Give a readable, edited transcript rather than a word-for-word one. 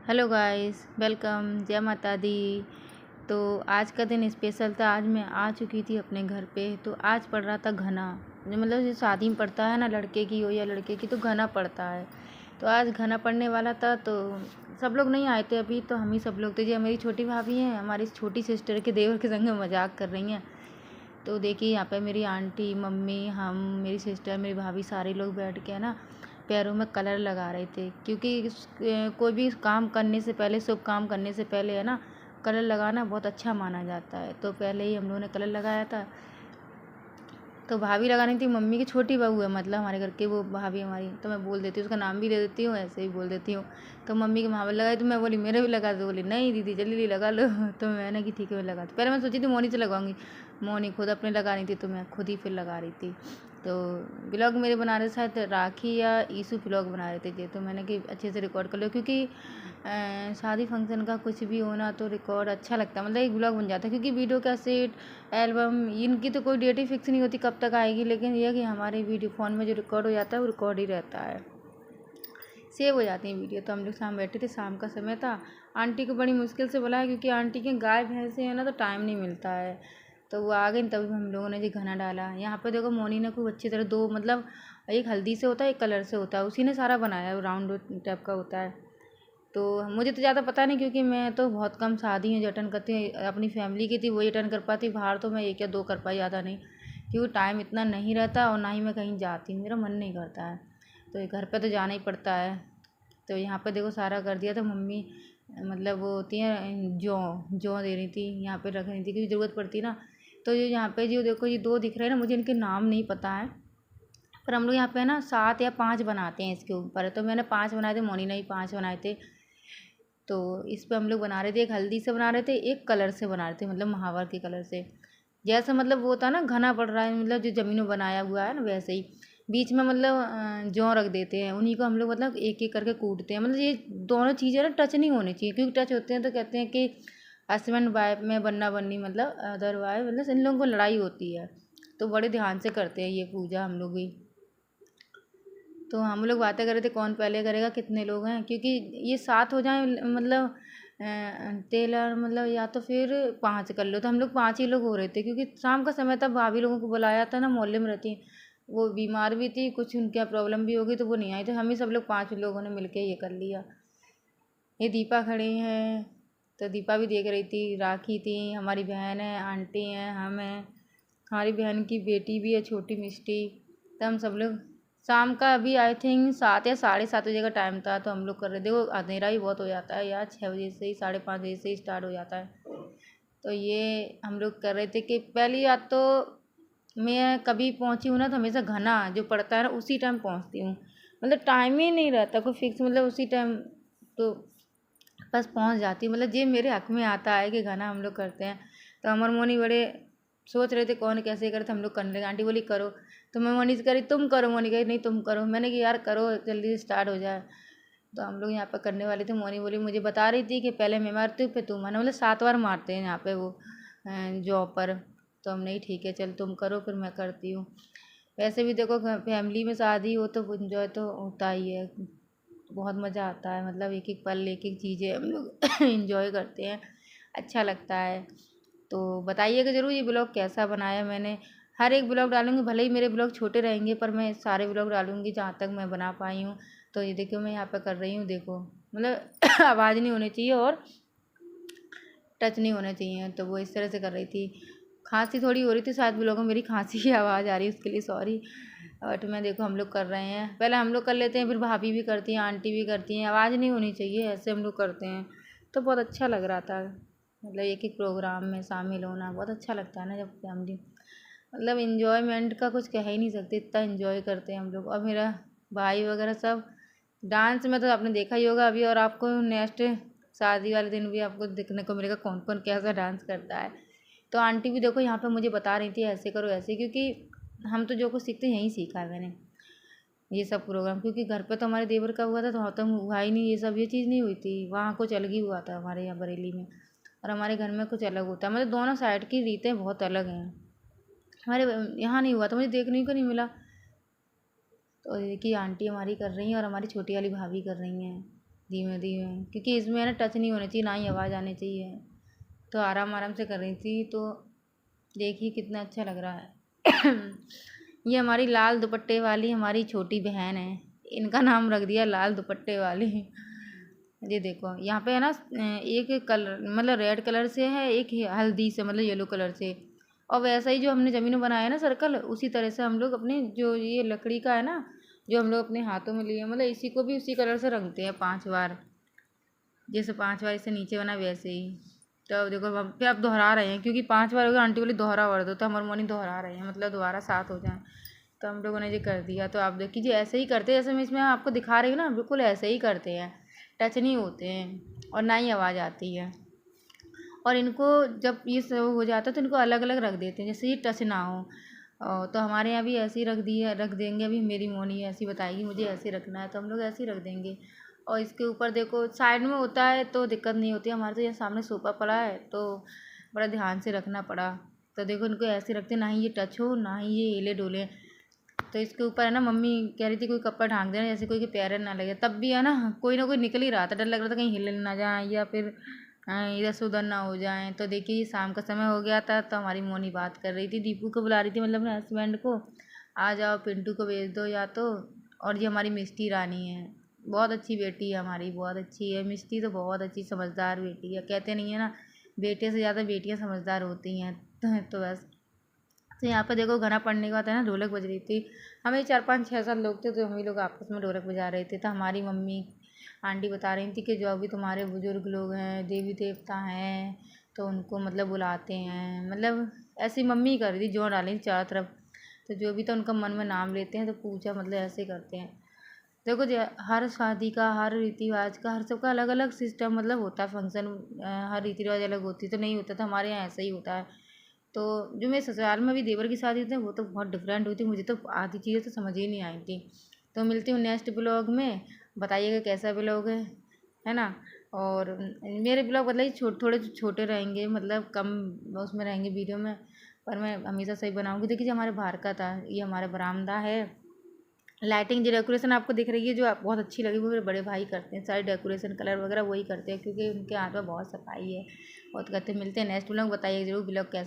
Hello guys, welcome. जय माता दी। तो आज का दिन स्पेशल था। आज मैं आ चुकी थी अपने घर पे। तो आज पड़ रहा था घना, जो मतलब जो शादी में पड़ता है ना, लड़के की हो या लड़के की, तो घना पड़ता है। तो आज घना पड़ने वाला था। तो सब लोग नहीं आए थे अभी, तो हम ही सब लोग थे। जो मेरी छोटी भाभी हैं, हमारी छोटी सिस्टर के देवर के संग मजाक कर रही हैं। तो देखिए यहाँ पे मेरी आंटी, मम्मी, हम, मेरी सिस्टर, मेरी भाभी, सारे लोग बैठ के ना पैरों में कलर लगा रहे थे। क्योंकि कोई भी काम करने से पहले, शुभ काम करने से पहले है ना, कलर लगाना बहुत अच्छा माना जाता है। तो पहले ही हम लोगों ने कलर लगाया था। तो भाभी लगा रही थी, मम्मी की छोटी बहू है, मतलब हमारे घर की वो भाभी हमारी। तो मैं बोल देती हूँ, उसका नाम भी ले देती हूँ, ऐसे ही बोल देती हूँ। तो मम्मी के वहाँ पर लगाई, तो मैं बोली मेरे भी लगा दो। बोली नहीं दीदी जल्दी लगा लो। तो मैंने कि ठीक है मैं लगा। पहले मैं सोची थी मोनी से लगवाऊंगी, मोनी खुद अपने लगा रही थी, तो मैं खुद ही फिर लगा रही थी। तो ब्लॉग मेरे बना रहे थे, शायद राखी या ईशू ब्लॉग बना रहे थे। तो मैंने कि अच्छे से रिकॉर्ड कर लो, क्योंकि शादी फंक्शन का कुछ भी होना तो रिकॉर्ड अच्छा लगता है, मतलब एक ब्लॉग बन जाता है। क्योंकि वीडियो कैसेट, एल्बम, इनकी तो कोई डेट ही फिक्स नहीं होती कब तक आएगी। लेकिन यह कि हमारे वीडियो फ़ोन में जो रिकॉर्ड हो जाता है वो रिकॉर्ड ही रहता है, सेव हो जाती है वीडियो। तो हम लोग शाम बैठे थे, शाम का समय था। आंटी को बड़ी मुश्किल से बुलाया, क्योंकि आंटी के गाय भैंसे हैं ना, तो टाइम नहीं मिलता है। तो वो आ गई, तभी हम लोगों ने जी घना डाला। यहाँ पे देखो मोनी ने खूब अच्छी तरह दो, मतलब एक हल्दी से होता है, एक कलर से होता है, उसी ने सारा बनाया, राउंड टाइप का होता है। तो मुझे तो ज़्यादा पता नहीं, क्योंकि मैं तो बहुत कम शादी है जो अटेंड करती हूँ। अपनी फैमिली की थी वही अटेंड कर पाती, बाहर तो मैं एक या दो कर पाई, ज़्यादा नहीं। क्योंकि टाइम इतना नहीं रहता, और ना ही मैं कहीं जाती हूँ, मेरा मन नहीं करता है। तो घर पे तो जाना ही पड़ता है। तो यहाँ पे देखो सारा कर दिया। तो मम्मी मतलब वो होती हैं जौ, जौ दे रही थी, यहाँ पे रख रही थी, क्योंकि ज़रूरत पड़ती ना। तो ये यहाँ पे जो देखो ये दो दिख रहे हैं ना, मुझे इनके नाम नहीं पता है, पर हम लोग यहाँ पे ना 7 या 5 बनाते हैं इसके ऊपर। तो मैंने 5 बनाए थे, मोनी ने भी 5 बनाए थे। तो इस पे हम लोग बना रहे थे, एक हल्दी से बना रहे थे, एक कलर से बना रहे थे, मतलब महावर के कलर से। जैसा मतलब वो होता है ना, घना पड़ रहा है, मतलब जो ज़मीन में बनाया हुआ है ना, वैसे ही बीच में मतलब जौ रख देते हैं, उन्हीं को हम लोग मतलब एक एक करके कूटते हैं। मतलब ये दोनों चीज़ें ना टच नहीं होनी चाहिए, क्योंकि टच होते हैं तो कहते हैं कि हस्बैंड वाइफ में बनना बननी, मतलब अदरवाइज मतलब इन लोगों को लड़ाई होती है। तो बड़े ध्यान से करते हैं ये पूजा हम लोग भी। तो हम लोग बातें कर रहे थे कौन पहले करेगा, कितने लोग हैं, क्योंकि ये 7 हो जाए, मतलब टेलर, मतलब या तो फिर 5 कर लो। तो हम लोग 5 ही लोग हो रहे थे, क्योंकि शाम का समय था, भाभी लोगों को बुलाया था ना, मोहल्ले में रहती हैं, वो बीमार भी थी, कुछ उनका प्रॉब्लम भी होगी, तो वो नहीं आई। तो हम ही सब लोग 5 लोगों ने मिलके ये कर लिया। ये दीपा खड़ी है, तो दीपा भी देख रही थी। राखी थी, हमारी बहन है, आंटी हैं, हम हैं, हमारी बहन की बेटी भी है छोटी मिष्टी। तो हम सब लोग शाम का, अभी आई थिंक 7 या 7:30 बजे का टाइम था, तो हम लोग कर रहे थे। वो अंधेरा ही बहुत हो जाता है यार, 6 बजे से ही, 5:30 बजे से ही स्टार्ट हो जाता है। तो ये हम लोग कर रहे थे कि पहली बात तो मैं कभी पहुंची हूँ ना, तो हमेशा घना जो पड़ता है ना उसी टाइम पहुंचती हूँ। मतलब टाइम ही नहीं रहता कोई फिक्स, मतलब उसी टाइम तो बस पहुंच जाती हूँ। मतलब ये मेरे हक में आता है कि घना हम लोग करते हैं। तो अमर मोनी बड़े सोच रहे थे कौन कैसे करे, तो हम लोग करने लगे। आंटी बोली करो, तो मैं मोनी से करी तुम करो, मोनी कही नहीं तुम करो। मैंने कि यार करो जल्दी स्टार्ट हो जाए। तो हम लोग यहाँ पर करने वाले थे। मोनी बोली, मुझे बता रही थी कि पहले मैं मारती हूँ फिर तुम मारना, मतलब 7 बार मारते हैं यहाँ पे वो जॉब पर। तो हम नहीं ठीक है चल तुम करो फिर मैं करती हूँ। वैसे भी देखो फैमिली में शादी हो तो इन्जॉय तो होता ही है, बहुत मज़ा आता है। मतलब एक एक पल, एक एक चीज़ें हम लोग इन्जॉय करते हैं, अच्छा लगता है। तो बताइएगा ज़रूर ये ब्लॉग कैसा बनाया मैंने। हर एक ब्लॉग डालूँगी, भले ही मेरे ब्लॉग छोटे रहेंगे, पर मैं सारे ब्लॉग डालूँगी जहाँ तक मैं बना पाई हूँ। तो ये देखो मैं यहाँ पर कर रही हूँ, देखो मतलब आवाज़ नहीं होनी चाहिए और टच नहीं होना चाहिए, तो वो इस तरह से कर रही थी। खांसी थोड़ी हो रही थी, शायद ब्लॉग में मेरी खांसी की आवाज़ आ रही है, उसके लिए सॉरी। बट मैं देखो हम लोग कर रहे हैं, पहले हम लोग कर लेते हैं, फिर भाभी भी करती हैं, आंटी भी करती हैं। आवाज़ नहीं होनी चाहिए, ऐसे हम लोग करते हैं। तो बहुत अच्छा लग रहा था, मतलब एक एक प्रोग्राम में शामिल होना बहुत अच्छा लगता है ना, जब फैमिली, मतलब इन्जॉयमेंट का कुछ कह ही नहीं सकते, इतना इन्जॉय करते हैं हम लोग। और मेरा भाई वगैरह सब डांस में तो आपने देखा ही होगा अभी, और आपको नेक्स्ट शादी वाले दिन भी आपको देखने को मिलेगा कौन कौन कैसा डांस करता है। तो आंटी भी देखो यहाँ पे मुझे बता रही थी ऐसे करो ऐसे, क्योंकि हम तो जो कुछ सीखते हैं यहीं सीखा है मैंने ये सब प्रोग्राम। क्योंकि घर पे तो हमारे देवर का हुआ था, तो वहाँ तो हुआ ही नहीं ये सब, ये चीज़ नहीं हुई थी। वहाँ कुछ अलग ही हुआ था हमारे यहाँ बरेली में, और हमारे घर में कुछ अलग होता है। मतलब दोनों साइड की रीतें बहुत अलग हैं। हमारे यहाँ नहीं हुआ था, मुझे देखने को नहीं मिला। तो देखिए आंटी हमारी कर रही हैं और हमारी छोटी वाली भाभी कर रही हैं। धीमे धीमे, क्योंकि इसमें है ना टच नहीं होना चाहिए, ना ही आवाज़ आनी चाहिए। तो आराम आराम से कर रही थी। तो देखिए कितना अच्छा लग रहा है। ये हमारी लाल दुपट्टे वाली हमारी छोटी बहन है, इनका नाम रख दिया लाल दुपट्टे वाली। ये देखो यहाँ पे है ना एक कलर मतलब रेड कलर से है, एक हल्दी से मतलब येलो कलर से, और वैसा ही जो हमने ज़मीन में बनाया है ना सर्कल, उसी तरह से हम लोग अपने जो ये लकड़ी का है ना, जो हम लोग अपने हाथों में लिए मतलब इसी को भी उसी कलर से रंगते हैं 5 बार। जैसे 5 बार इससे नीचे बना वैसे ही। तो अब देखो हम फिर अब दोहरा रहे हैं, क्योंकि 5 बार हो गया, आंटी बोली दोहरा कर दो, तो हमारे मनी दोहरा रहे हैं मतलब दोबारा 7 हो जाए। तो हम लोगों ने ये कर दिया। तो आप देखिए जी ऐसे ही करते हैं, जैसे मैं इसमें आपको दिखा रही हूँ ना, बिल्कुल ऐसे ही करते हैं, टच नहीं होते हैं और ना ही आवाज़ आती है। और इनको जब ये सब हो जाता है तो इनको अलग अलग रख देते हैं, जैसे ये टच ना हो। तो हमारे यहाँ भी ऐसे ही रख देंगे। अभी मेरी मोनी ऐसी बताएगी मुझे ऐसे रखना है, तो हम लोग ऐसे ही रख देंगे। और इसके ऊपर देखो साइड में होता है तो दिक्कत नहीं होती, हमारे तो यहाँ सामने सोफा पड़ा है तो बड़ा ध्यान से रखना पड़ा। तो देखो इनको ऐसे रखते, ना ही ये टच हो ना ही ये हिले डोले। तो इसके ऊपर है ना मम्मी कह रही थी कोई कपड़ा ढांक देना, जैसे कोई के पैर ना लगे, तब भी है ना कोई निकल ही रहा था, डर लग रहा था कहीं हिल ना जाए या फिर इधर से उधर ना हो जाए। तो देखिए ये शाम का समय हो गया था, तो हमारी मोनी बात कर रही थी, दीपू को बुला रही थी मतलब अपने हस्बैंड को, आ जाओ पिंटू को भेज दो या तो। और ये हमारी मिष्टी रानी है, बहुत अच्छी बेटी है हमारी, बहुत अच्छी है मिष्टी तो, बहुत अच्छी समझदार बेटी है। कहते नहीं है ना बेटे से ज़्यादा बेटियाँ समझदार होती हैं। तो बस। तो यहाँ पे देखो घना पड़ने के बाद है ना ढोलक बज रही थी। हमें 4 5 6 7 लोग थे, तो हम ही लोग आपस में ढोलक बजा रहे थे। तो हमारी मम्मी आंटी बता रही थी कि जो अभी तुम्हारे बुजुर्ग लोग हैं, देवी देवता हैं, तो उनको मतलब बुलाते हैं, मतलब ऐसी मम्मी कर रही थी जोर डाली चारों तरफ। तो जो भी था उनका मन में नाम लेते हैं, तो पूजा मतलब ऐसे करते हैं। देखो हर शादी का, हर रीति रिवाज का, हर सबका अलग अलग सिस्टम मतलब होता है फंक्शन। हर रीति रिवाज अलग होती है, तो नहीं होता था हमारे यहाँ ऐसा ही होता है। तो जो मेरे ससुराल में भी देवर की शादी होती है वो तो बहुत डिफरेंट हुई थी, मुझे तो आधी चीज़ें तो समझ ही नहीं आई थी। तो मिलती हूँ नेक्स्ट ब्लॉग में, बताइएगा कैसा ब्लॉग है ना। और मेरे ब्लॉग मतलब थोड़े छोटे रहेंगे, मतलब कम उसमें रहेंगे वीडियो में, पर मैं हमेशा सही बनाऊँगी। देखिए हमारे बाहर का था, ये हमारा बरामदा है। लाइटिंग जो डेकोरेशन आपको दिख रही है जो बहुत अच्छी लगी, वो मेरे बड़े भाई करते हैं, सारे डेकोरेशन कलर वगैरह वही करते हैं, क्योंकि उनके हाथ में बहुत सफाई है, बहुत करते हैं। मिलते हैं नेक्स्ट ब्लॉग, बताइए जरूर ब्लॉग कैसा